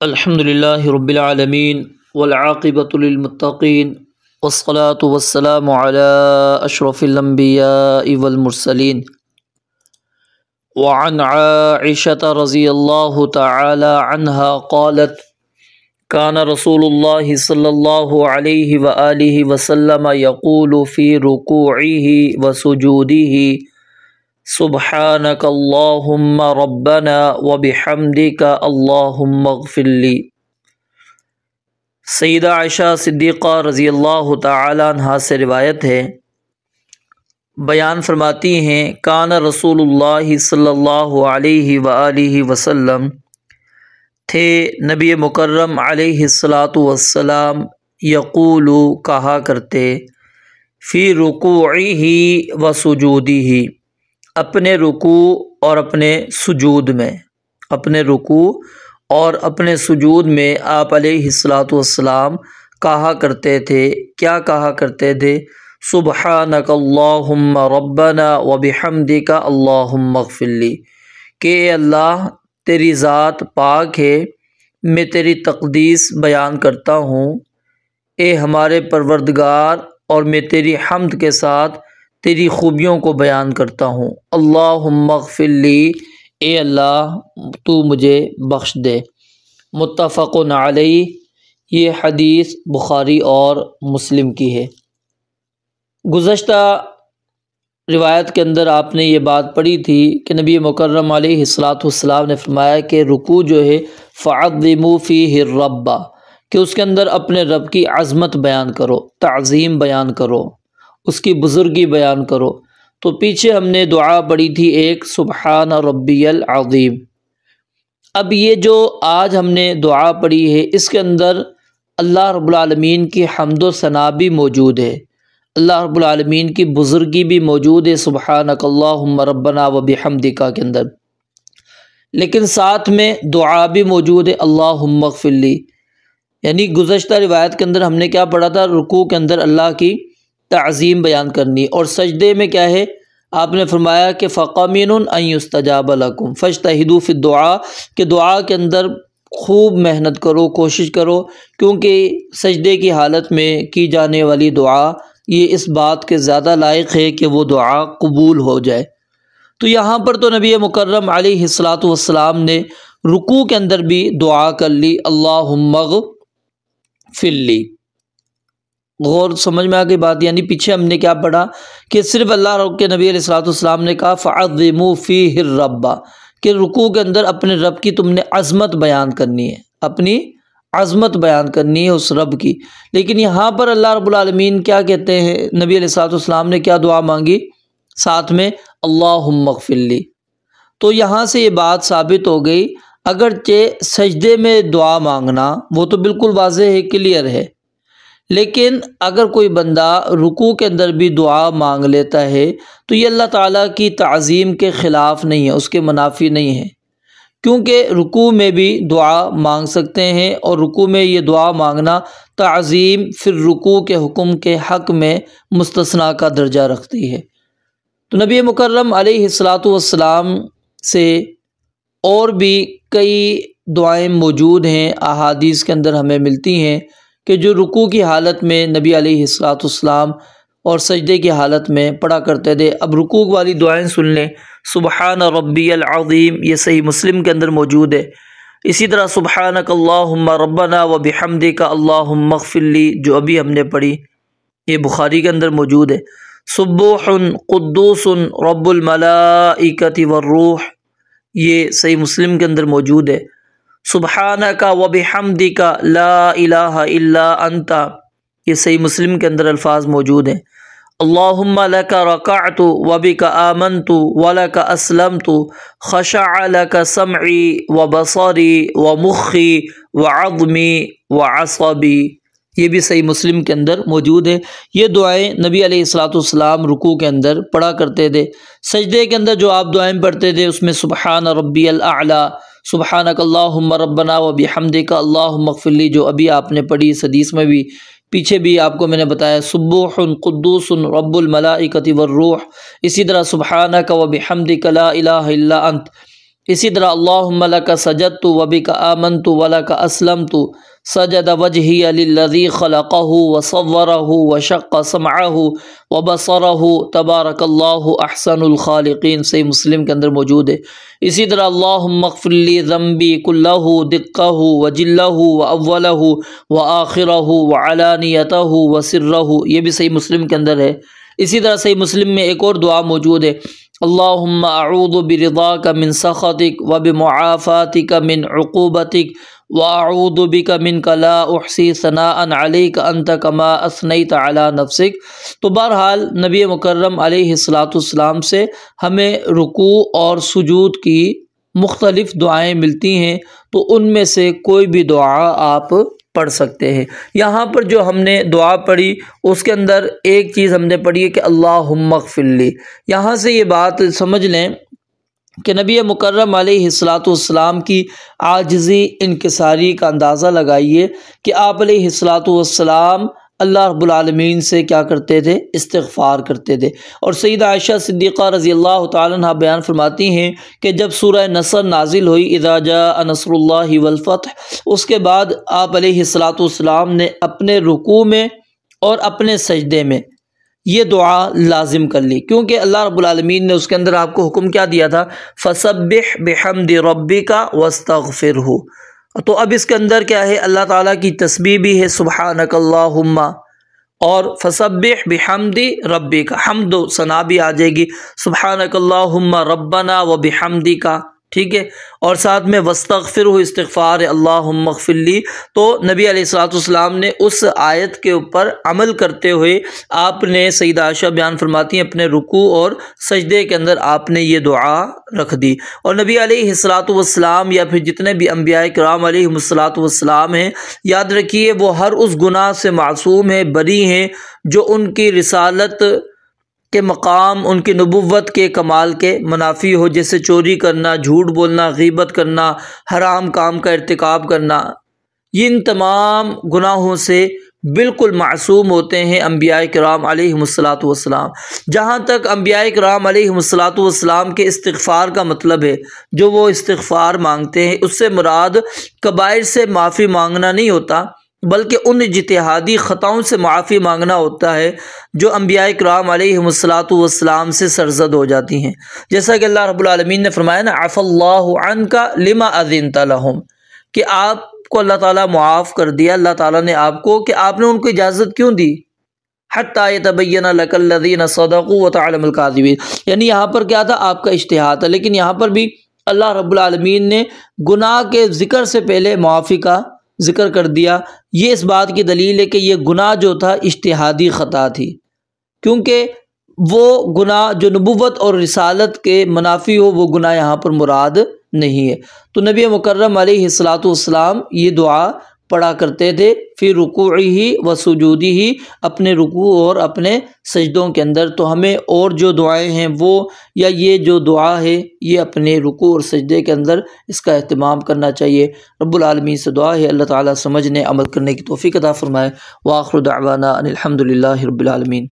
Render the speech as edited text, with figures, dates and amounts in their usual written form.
الحمد لله رب العالمين والعاقبة للمتقين والصلاة والسلام على أشرف الأنبياء والمرسلين وعن عائشة رضي الله تعالى عنها قالت كان رسول الله صلى الله عليه وآله وسلم يقول في ركوعه وسجوده سبحانك اللهم ربنا وبحمدك اللهم اغفر لی۔ سیدہ عائشہ صدیقہ رضی اللہ تعالی عنہا سے روایت ہے، بیان فرماتی ہیں کان رسول اللہ صلی اللہ علیہ وآلہ وسلم، تھے نبی مکرم علیہ الصلاۃ والسلام، یقول کہا کرتے، فی رکوعہ و سجودہ، اپنے رکوع اور اپنے سجود میں، اپنے رکوع اور اپنے سجود میں آپ علیہ الصلاۃ والسلام کہا کرتے تھے، کیا کہا کرتے تھے؟ سبحانک اللہم ربنا وبحمدک اللہم اغفر لی، کہ اے اللہ تیری ذات پاک ہے، میں تیری تقدیس بیان کرتا ہوں، اے ہمارے پروردگار، اور میں تیری حمد کے ساتھ تیری خوبیوں کو بیان کرتا ہوں، اللہم اغفر لی، اے اللہ تو مجھے بخش دے۔ متفق علیہ، یہ حدیث بخاری اور مسلم کی ہے۔ گزشتہ روایت کے اندر آپ نے یہ بات پڑھی تھی کہ نبی مکرم علیہ الصلاۃ والسلام نے فرمایا کہ رکوع جو ہے فَعَظِّمُوا فِيهِ الرَّبَّ، کہ اس کے اندر اپنے رب کی عظمت بیان کرو، تعظیم بیان کرو، اس کی بزرگی بیان کرو۔ تو پیچھے ہم نے دعا پڑھی تھی ایک، سبحان ربی العظیم۔ اب یہ جو آج ہم نے دعا پڑھی ہے، اس کے اندر اللہ رب العالمین کی حمد و ثنا بھی موجود ہے، اللہ رب العالمین کی بزرگی بھی موجود ہے سبحانک اللہم ربنا و بحمدک کے اندر، لیکن ساتھ میں دعا بھی موجود ہے اللہم اغفر لی۔ یعنی گزشتہ روایت کے اندر ہم نے کیا پڑھا تھا؟ رکوع کے اندر اللہ کی تعظیم بیان کرنی، اور سجدے میں کیا ہے؟ آپ نے فرمایا کہ فَقَمِنٌ أَن يُسْتَجَابَ لَكُمْ فَاجْتَهِدُوا فِي الدُّعَاء، کہ دعا کے اندر خوب محنت کرو، کوشش کرو، کیونکہ سجدے کی حالت میں کی جانے والی دعا یہ اس بات کے زیادہ لائق ہے کہ وہ دعا قبول ہو جائے۔ تو یہاں پر تو نبی مکرم علیہ الصلاۃ والسلام نے رکوع کے اندر بھی دعا کر لی، اللہم اغفر لی۔ غور سمجھ میں آ گئی بات؟ یعنی پیچھے ہم نے کیا پڑھا کہ صرف اللہ رب کے نبی علیہ الصلوۃ والسلام نے کہا فَعَظِّمُوا فِيهِ الرَّبَّ، کہ رکوع کے اندر اپنے رب کی تم نے عظمت بیان کرنی ہے، اپنی عظمت بیان کرنی ہے اس رب کی۔ لیکن یہاں پر اللہ رب العالمین کیا کہتے ہیں؟ نبی علیہ الصلوۃ والسلام نے کیا دعا مانگی ساتھ میں؟ اللہم اغفر لی۔ تو یہاں سے یہ بات ثابت ہو گئی، اگرچہ سجدے میں دعا مانگنا وہ تو بالکل واضح ہے، کلیئر ہے، لیکن اگر کوئی بندہ رکوع کے اندر بھی دعا مانگ لیتا ہے تو یہ اللہ تعالیٰ کی تعظیم کے خلاف نہیں ہے، اس کے منافی نہیں ہے، کیونکہ رکوع میں بھی دعا مانگ سکتے ہیں، اور رکوع میں یہ دعا مانگنا تعظیم پھر رکوع کے حکم کے حق میں مستثنیٰ کا درجہ رکھتی ہے۔ تو نبی مکرم علیہ الصلاۃ والسلام سے اور بھی کئی دعائیں موجود ہیں، احادیث کے اندر ہمیں ملتی ہیں کہ جو رکوع کی حالت میں نبی علیہ الصلاۃ والسلام اور سجدے کی حالت میں پڑھا کرتے تھے۔ اب رکوع والی دعائیں سن لیں، سبحان ربی العظیم، یہ صحیح مسلم کے اندر موجود ہے۔ اسی طرح سبحانک اللہم ربنا و بحمدک اللہم اغفر لی، جو ابھی ہم نے پڑھی، یہ بخاری کے اندر موجود ہے۔ سبوح قدوس رب الملائکۃ والروح، یہ صحیح مسلم کے اندر موجود ہے۔ سبحانک و بحمدک لا الہ الا انت، یہ صحیح مسلم کے اندر الفاظ موجود ہیں۔ اللہم لک رکعت و بک آمنت و لک اسلمت خشع لک سمعی و بصری و مخی و عظمی و عصبی، یہ بھی صحیح مسلم کے اندر موجود ہے۔ یہ دعائیں نبی علیہ الصلوۃ والسلام رکوع کے اندر پڑھا کرتے تھے۔ سجدے کے اندر جو آپ دعائیں پڑھتے تھے اس میں سبحان ربی الاعلی، سبحانک اللہم ربنا و بحمدک اللہم اغفر لی، جو ابھی آپ نے پڑھی، اس حدیث میں بھی پیچھے بھی آپ کو میں نے بتایا سبوح قدوس رب الملائکۃ والروح، اسی طرح سبحانک و بحمدک لا الہ الا انت، اسی طرح اللہم لک سجدت وبک آمنت ولک اسلمت سجد وجہی للذی خلقہ وصورہ وشق سمعہ وبصرہ تبارک اللہ احسن الخالقین، صحیح مسلم کے اندر موجود ہے۔ اسی طرح اللہم اغفر لی ذنبی کلہ دقہ وجلہ واولہ وآخرہ وعلانیتہ وسرہ، یہ بھی صحیح مسلم کے اندر ہے۔ اسی طرح صحیح مسلم میں ایک اور دعا موجود ہے، اللہم اعوذ برضاک من سخطک وبمعافاتک من عقوبتک واعوذ بک منک لا احصی ثناء علیک انت کما اثنیت علی نفسک۔ تو بہرحال نبی مکرم علیہ السلام سے ہمیں رکوع اور سجود کی مختلف دعائیں ملتی ہیں، تو ان میں سے کوئی بھی دعا آپ پڑھ سکتے ہیں۔ یہاں پر جو ہم نے دعا پڑھی اس کے اندر ایک چیز ہم نے پڑھی ہے کہ اللہم اغفر لی۔ یہاں سے یہ بات سمجھ لیں کہ نبی مکرم علیہ السلام کی عاجزی انکساری کا اندازہ لگائیے کہ آپ علیہ السلام اللہ رب العالمین سے کیا کرتے تھے؟ استغفار کرتے تھے۔ اور سیدہ عائشہ صدیقہ رضی اللہ تعالیٰ عنہ بیان فرماتی ہیں کہ جب سورہ نصر نازل ہوئی، اذا جاء نصر اللہ والفتح، اس کے بعد آپ علیہ السلام نے اپنے رکوع میں اور اپنے سجدے میں یہ دعا لازم کر لی، کیونکہ اللہ رب العالمین نے اس کے اندر آپ کو حکم کیا دیا تھا؟ فسبح بحمد ربک واستغفرہ۔ تو اب اس کے اندر کیا ہے؟ اللہ تعالیٰ کی تسبیح بھی ہے، سبحانک اللہم، اور فسبح بحمد ربک، حمد و ثنا بھی آ جائے گی، سبحانک اللہم ربنا و بحمدک، ٹھیک ہے، اور ساتھ میں واستغفرہ استغفار اللہم اغفر لی۔ تو نبی علیہ السلام نے اس آیت کے اوپر عمل کرتے ہوئے آپ نے، سیدہ عائشہ بیان فرماتی ہیں، اپنے رکوع اور سجدے کے اندر آپ نے یہ دعا رکھ دی۔ اور نبی علیہ السلام یا پھر جتنے بھی انبیاء کرام علیہ السلام ہیں، یاد رکھیے وہ ہر اس گناہ سے معصوم ہیں، بری ہیں جو ان کی رسالت کہ مقام، ان کی نبوت کے کمال کے منافی ہو، جیسے چوری کرنا، جھوٹ بولنا، غیبت کرنا، حرام کام کا ارتکاب کرنا۔ ان تمام گناہوں سے بالکل معصوم ہوتے ہیں انبیاء کرام علیہ السلام۔ جہاں تک انبیاء کرام علیہ السلام کے استغفار کا مطلب ہے، جو وہ استغفار مانگتے ہیں، اس سے مراد کبائر سے معافی مانگنا نہیں ہوتا، بلکہ ان اجتہادی خطاؤں سے معافی مانگنا ہوتا ہے جو انبیاء کرام علیہ السلام سے سرزد ہو جاتی ہیں۔ جیسا کہ اللہ رب العالمین نے فرمایا نا، عفا اللہ عنک لما اذنت لہم، کہ آپ کو اللہ تعالیٰ معاف کر دیا، اللہ تعالیٰ نے آپ کو، کہ آپ نے ان کو اجازت کیوں دی؟ حتی یتبین لک الذین صدقوا وتعلم الکاذبین، یعنی یہاں پر کیا تھا؟ آپ کا اجتہاد تھا، لیکن یہاں پر بھی اللہ رب العالمین نے گناہ کے ذکر سے پہلے معافی کا ذکر کر دیا۔ یہ اس بات کی دلیل ہے کہ یہ گناہ جو تھا اجتہادی خطا تھی، کیونکہ وہ گناہ جو نبوت اور رسالت کے منافی ہو، وہ گناہ یہاں پر مراد نہیں ہے۔ تو نبی مکرم علیہ السلام یہ دعا پڑھا کرتے تھے فی رکوعہ و سجودہ، اپنے رکوع اور اپنے سجدوں کے اندر۔ تو ہمیں اور جو دعائیں ہیں وہ، یا یہ جو دعا ہے، یہ اپنے رکوع اور سجدے کے اندر اس کا اہتمام کرنا چاہیے۔ رب العالمین سے دعا ہے اللہ تعالیٰ سمجھنے عمل کرنے کی توفیق عطا فرمائے۔ وآخر دعوانا ان الحمد للہ رب العالمین۔